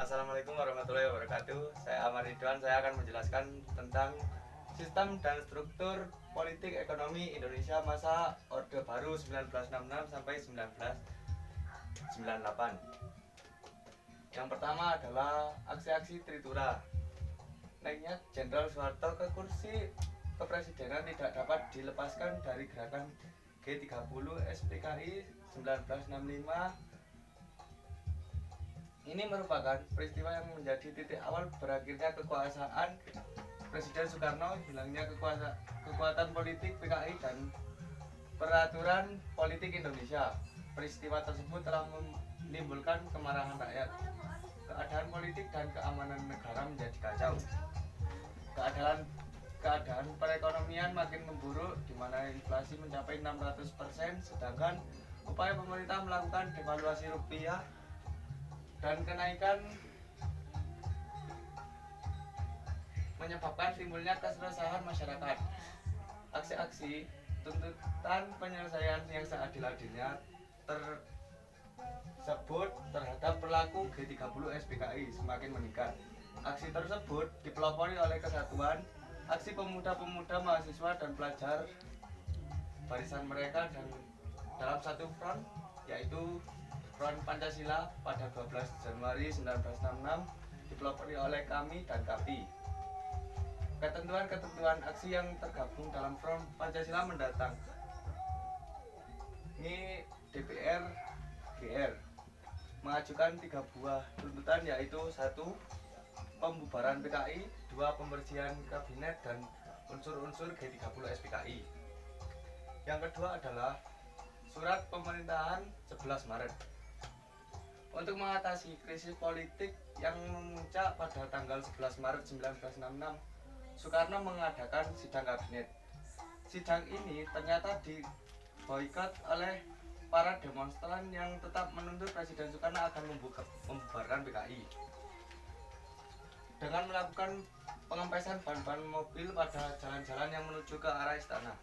Assalamualaikum warahmatullahi wabarakatuh. Saya Ahmad Ridwan. Saya akan menjelaskan tentang sistem dan struktur politik ekonomi Indonesia masa Orde Baru 1966 sampai 1998. Yang pertama adalah aksi-aksi Tritura. Naiknya Jenderal Soeharto ke kursi kepresidenan tidak dapat dilepaskan dari gerakan G30 SPKI 1965. Ini merupakan peristiwa yang menjadi titik awal berakhirnya kekuasaan Presiden Soekarno, hilangnya kekuatan politik PKI dan peraturan politik Indonesia. Peristiwa tersebut telah menimbulkan kemarahan rakyat. Keadaan politik dan keamanan negara menjadi kacau. Keadaan perekonomian makin memburuk, di mana inflasi mencapai 600%, sedangkan upaya pemerintah melakukan devaluasi rupiah dan kenaikan menyebabkan timbulnya keresahan masyarakat. Aksi-aksi tuntutan penyelesaian yang seadil-adilnya tersebut terhadap pelaku G30 SPKI semakin meningkat. Aksi tersebut dipelopori oleh Kesatuan Aksi Pemuda-Pemuda, Mahasiswa dan Pelajar barisan mereka dan dalam satu front, yaitu Front Pancasila pada 12 Januari 1966 dipelopori oleh kami dan KAPI. Ketentuan-ketentuan aksi yang tergabung dalam Front Pancasila mendatang ini DPR GR mengajukan 3 buah tuntutan, yaitu 1. Pembubaran PKI, 2. Pembersihan kabinet dan unsur-unsur G30 SPKI. Yang kedua adalah surat pemerintahan 11 Maret. Untuk mengatasi krisis politik yang memuncak pada tanggal 11 Maret 1966, Soekarno mengadakan sidang kabinet. Sidang ini ternyata diboikot oleh para demonstran yang tetap menuntut Presiden Soekarno akan membubarkan PKI. Dengan melakukan pengempesan ban-ban mobil pada jalan-jalan yang menuju ke arah istana.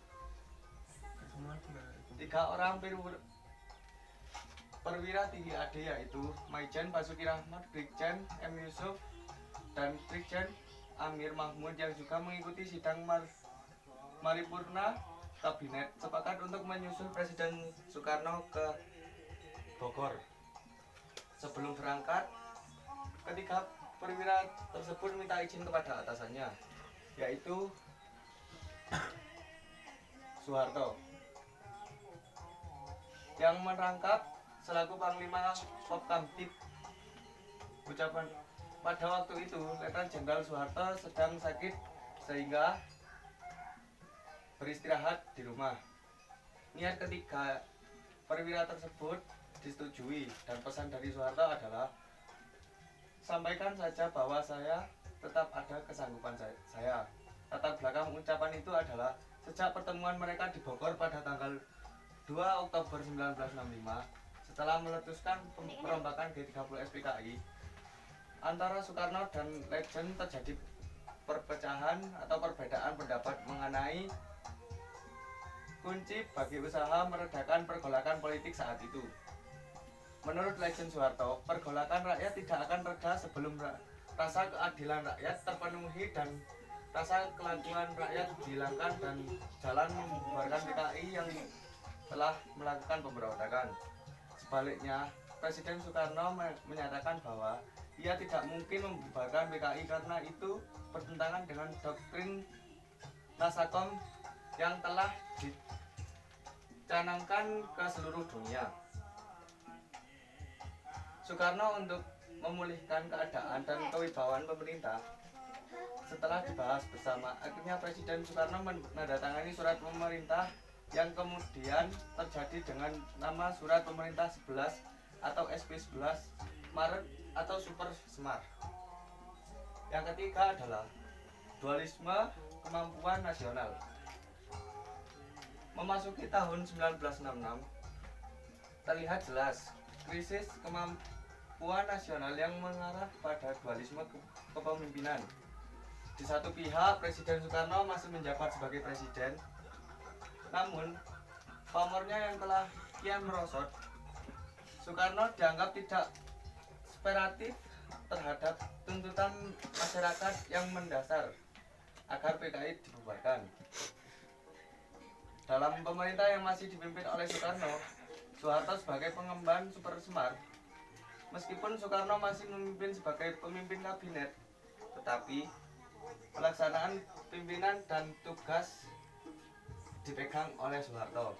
3 orang perwira tinggi AD, yaitu Maijen Basuki Rahmat, Brigjen M. Yusuf, dan Brigjen Amir Mahmud yang juga mengikuti sidang Maripurna Kabinet sepakat untuk menyusul Presiden Soekarno ke Bogor. Sebelum berangkat, ketiga perwira tersebut minta izin kepada atasannya, yaitu Soeharto, yang merangkap selaku Panglima Kopkamtib. Ucapan pada waktu itu Letnan Jenderal Soeharto sedang sakit sehingga beristirahat di rumah. Niat ketiga perwira tersebut disetujui dan pesan dari Soeharto adalah, sampaikan saja bahwa saya tetap ada kesanggupan saya. Latar belakang ucapan itu adalah sejak pertemuan mereka di Bogor pada tanggal 2 Oktober 1965, setelah meletuskan perombakan G30 SPKI, antara Soekarno dan Legend terjadi perpecahan atau perbedaan pendapat mengenai kunci bagi usaha meredakan pergolakan politik saat itu. Menurut Legend Soeharto, pergolakan rakyat tidak akan reda sebelum rasa keadilan rakyat terpenuhi dan rasa kelakuan rakyat dihilangkan dan jalan membubarkan PKI yang telah melakukan pemberontakan. Sebaliknya, Presiden Soekarno menyatakan bahwa ia tidak mungkin membubarkan PKI karena itu bertentangan dengan doktrin Nasakom yang telah dicanangkan ke seluruh dunia. Soekarno untuk memulihkan keadaan dan kewibawaan pemerintah, setelah dibahas bersama, akhirnya Presiden Soekarno menandatangani surat pemerintah yang kemudian terjadi dengan nama Surat Pemerintah 11 atau SP 11 Maret atau Super Semar. Yang ketiga adalah dualisme kemampuan nasional. Memasuki tahun 1966, terlihat jelas krisis kemampuan nasional yang mengarah pada dualisme kepemimpinan. Di satu pihak, Presiden Soekarno masih menjabat sebagai presiden, namun pamornya yang telah kian merosot. Soekarno dianggap tidak separatif terhadap tuntutan masyarakat yang mendasar agar PKI dibubarkan. Dalam pemerintah yang masih dipimpin oleh Soekarno, Soeharto sebagai pengemban Super Semar, meskipun Soekarno masih memimpin sebagai pemimpin kabinet, tetapi pelaksanaan pimpinan dan tugas dipegang oleh Soeharto.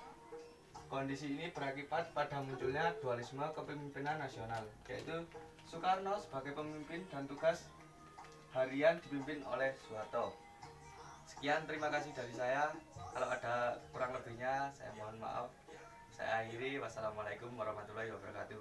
Kondisi ini berakibat pada munculnya dualisme kepemimpinan nasional, yaitu Soekarno sebagai pemimpin dan tugas harian dipimpin oleh Soeharto. Sekian, terima kasih dari saya. Kalau ada kurang lebihnya, saya mohon maaf. Saya akhiri. Wassalamualaikum warahmatullahi wabarakatuh.